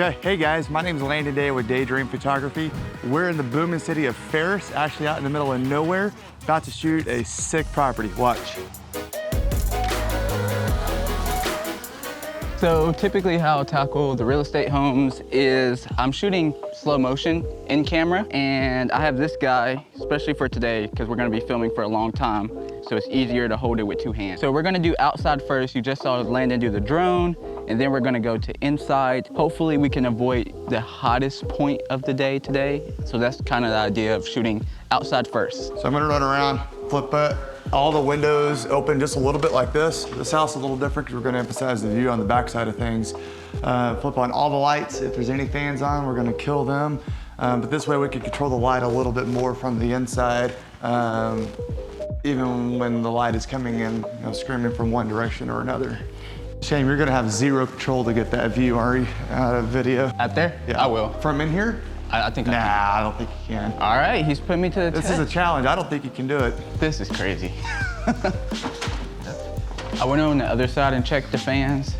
Hey guys, my name is Landon and Joe with Daydream Photography. We're in the booming city of Ferris, actually out in the middle of nowhere, about to shoot a sick property. Watch. So typically how I tackle the real estate homes is I'm shooting slow motion in camera, and I have this guy, especially for today, because we're gonna be filming for a long time, so it's easier to hold it with two hands. So we're gonna do outside first. You just saw Landon do the drone, and then we're gonna go to inside. Hopefully we can avoid the hottest point of the day today. So that's kind of the idea of shooting outside first. So I'm gonna run around, flip it, all the windows open just a little bit like this. This house is a little different because we're gonna emphasize the view on the back side of things. Flip on all the lights. If there's any fans on, we're gonna kill them. But this way we can control the light a little bit more from the inside, even when the light is coming in, screaming from one direction or another. Shame, you're gonna have zero control to get that view, Ari, out of video. Out there? Yeah. I will. From in here? I think I can. Nah, I don't think you can. All right, he's putting me to the test. This is a challenge. I don't think you can do it. This is crazy. I went on the other side and checked the fans.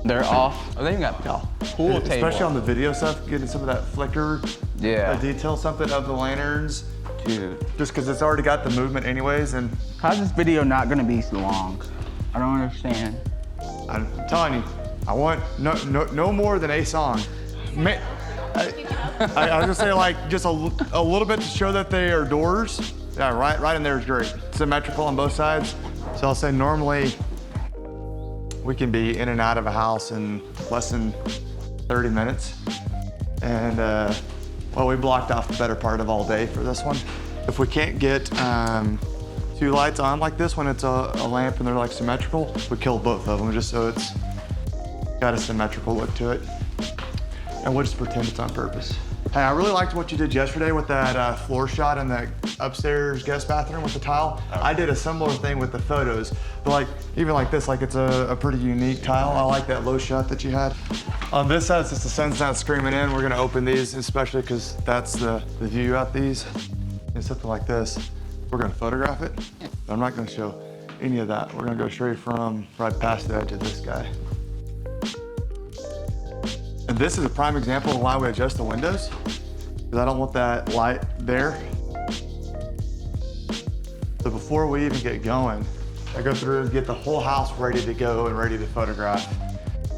They're off. Oh, they even got pool table. Especially on the video stuff, getting some of that flicker detail, something of the lanterns. Dude. Just because it's already got the movement anyways. And how's this video not gonna be so long? I don't understand. I'm telling you, I want no more than a song. I was gonna say like just a little bit to show that they are doors. Yeah, right in there is great. Symmetrical on both sides. So I'll say normally we can be in and out of a house in less than 30 minutes. And well, we blocked off the better part of all day for this one. If we can't get two lights on like this when it's a lamp and they're like symmetrical, we kill both of them just so it's got a symmetrical look to it. And we'll just pretend it's on purpose. Hey, I really liked what you did yesterday with that floor shot in the upstairs guest bathroom with the tile. Okay. I did a similar thing with the photos, but like even like this, like it's a pretty unique tile. I like that low shot that you had. On this side, since the sun's not screaming in, we're gonna open these, especially because that's the view out these. And something like this, we're gonna photograph it. But I'm not gonna show any of that. We're gonna go straight from right past the edge of this guy. And this is a prime example of why we adjust the windows, because I don't want that light there. So before we even get going, I go through and get the whole house ready to go and ready to photograph.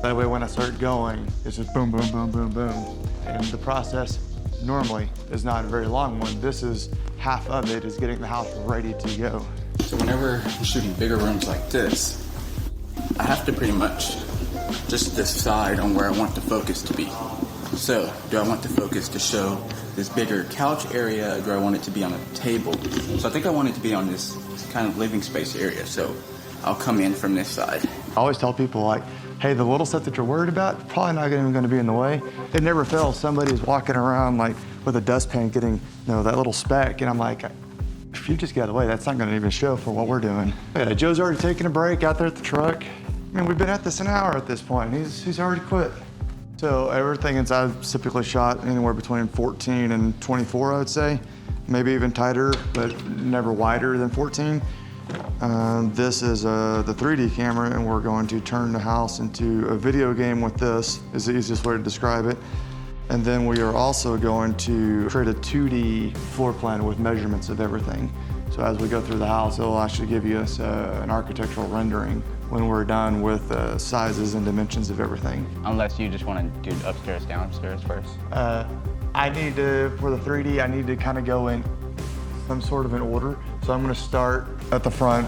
That way when I start going, it's just boom, boom, boom, boom, boom. And the process normally is not a very long one. This is half of it, is getting the house ready to go. So whenever I'm shooting bigger rooms like this, I have to pretty much just decide on where I want the focus to be. So, do I want the focus to show this bigger couch area, or do I want it to be on a table? So I think I want it to be on this kind of living space area, so I'll come in from this side. I always tell people like, hey, the little stuff that you're worried about, probably not even gonna be in the way. It never fails. Somebody's walking around like with a dustpan getting, that little speck, and I'm like, if you just get out of the way, that's not gonna even show for what we're doing. Yeah, Joe's already taking a break out there at the truck. I mean, we've been at this an hour at this point. He's already quit. So everything inside typically shot anywhere between 14 and 24, I would say. Maybe even tighter, but never wider than 14. This is the 3D camera, and we're going to turn the house into a video game with this, is the easiest way to describe it. And then we are also going to create a 2D floor plan with measurements of everything. So as we go through the house, it'll actually give you us an architectural rendering when we're done with sizes and dimensions of everything. Unless you just want to do upstairs, downstairs first. I need to, for the 3D, I need to kind of go in some sort of an order. So I'm gonna start at the front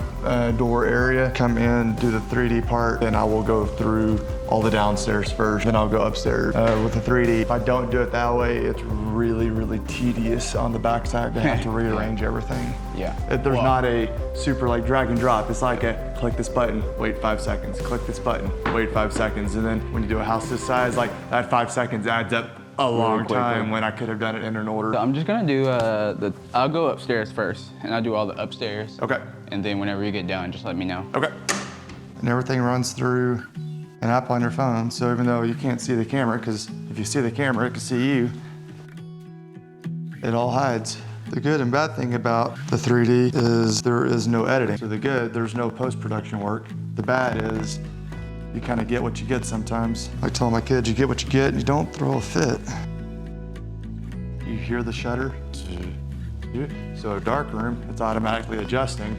door area, come in, do the 3D part, then I will go through all the downstairs first, then I'll go upstairs with the 3D. If I don't do it that way, it's really, really tedious on the backside to have to rearrange everything. Yeah. There's not a super like drag and drop. It's like a click this button, wait 5 seconds, click this button, wait 5 seconds. And then when you do a house this size, like that 5 seconds adds up a long time when I could have done it in an order. So I'm just gonna do I'll go upstairs first, and I'll do all the upstairs. Okay. And then whenever you get done, just let me know. Okay. And everything runs through an app on your phone, so even though you can't see the camera, because if you see the camera, it can see you, it all hides. The good and bad thing about the 3D is there is no editing. So the good, there's no post-production work. The bad is you kind of get what you get sometimes. I tell my kids, you get what you get, and you don't throw a fit. You hear the shutter? So a dark room, it's automatically adjusting.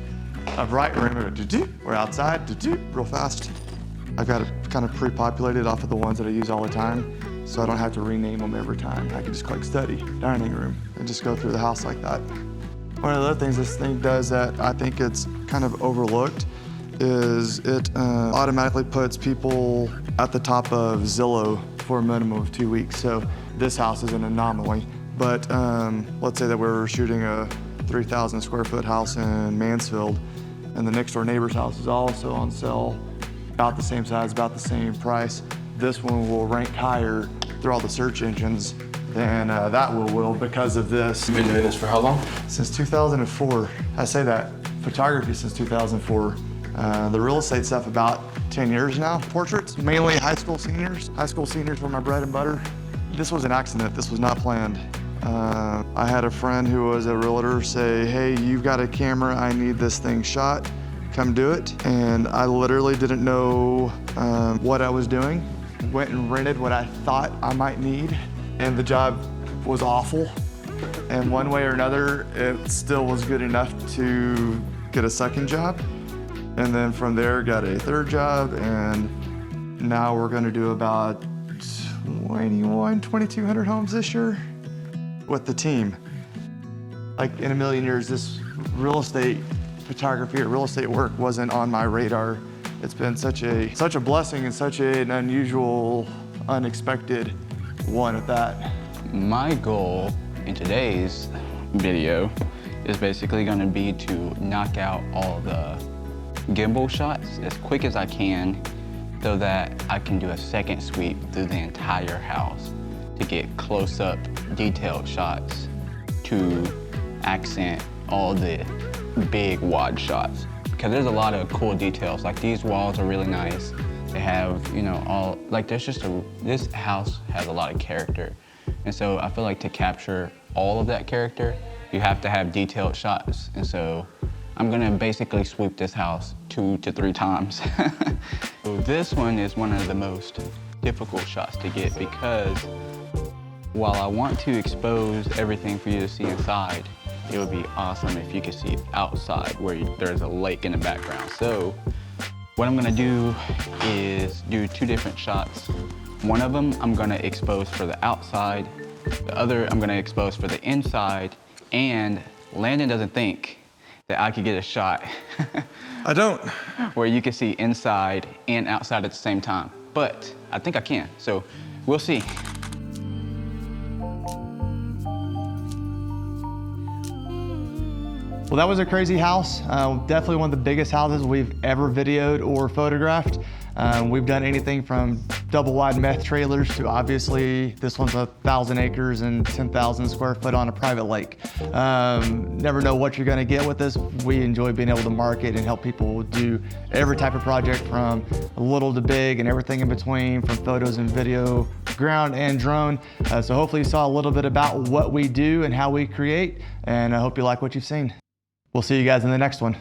A bright room, we're outside, real fast. I got it kind of pre-populated off of the ones that I use all the time, so I don't have to rename them every time. I can just click study, dining room, and just go through the house like that. One of the other things this thing does that I think it's kind of overlooked is it automatically puts people at the top of Zillow for a minimum of 2 weeks. So this house is an anomaly, but let's say that we're shooting a 3,000 square foot house in Mansfield, and the next door neighbor's house is also on sale, about the same size, about the same price. This one will rank higher through all the search engines than that will because of this. You've been doing this for how long? Since 2004. I say that, photography since 2004. The real estate stuff about 10 years now. Portraits, mainly high school seniors. High school seniors were my bread and butter. This was an accident, this was not planned. I had a friend who was a realtor say, hey, you've got a camera, I need this thing shot, come do it. And I literally didn't know what I was doing. Went and rented what I thought I might need, and the job was awful. And one way or another, it still was good enough to get a second job. And then from there, got a third job, and now we're gonna do about 2,200 homes this year with the team. Like in a million years, this real estate photography or real estate work wasn't on my radar. It's been such a blessing and such an unusual, unexpected one at that. My goal in today's video is basically gonna be to knock out all the gimbal shots as quick as I can so that I can do a second sweep through the entire house to get close-up detailed shots to accent all the big wide shots. Because there's a lot of cool details, like these walls are really nice. They have, you know, this house has a lot of character. And so I feel like to capture all of that character, you have to have detailed shots. And so I'm gonna basically sweep this house 2 to 3 times. So this one is one of the most difficult shots to get because while I want to expose everything for you to see inside, it would be awesome if you could see outside where there's a lake in the background. So what I'm gonna do is do 2 different shots. One of them I'm gonna expose for the outside, the other I'm gonna expose for the inside, and Landon doesn't think that I could get a shot. I don't. Where you can see inside and outside at the same time. But I think I can, so we'll see. Well, that was a crazy house. Definitely one of the biggest houses we've ever videoed or photographed. We've done anything from double wide meth trailers to obviously this one's 1,000 acres and 10,000 square foot on a private lake. Never know what you're gonna get with this. We enjoy being able to market and help people do every type of project from little to big and everything in between, from photos and video, ground and drone. So hopefully you saw a little bit about what we do and how we create, and I hope you like what you've seen. We'll see you guys in the next one.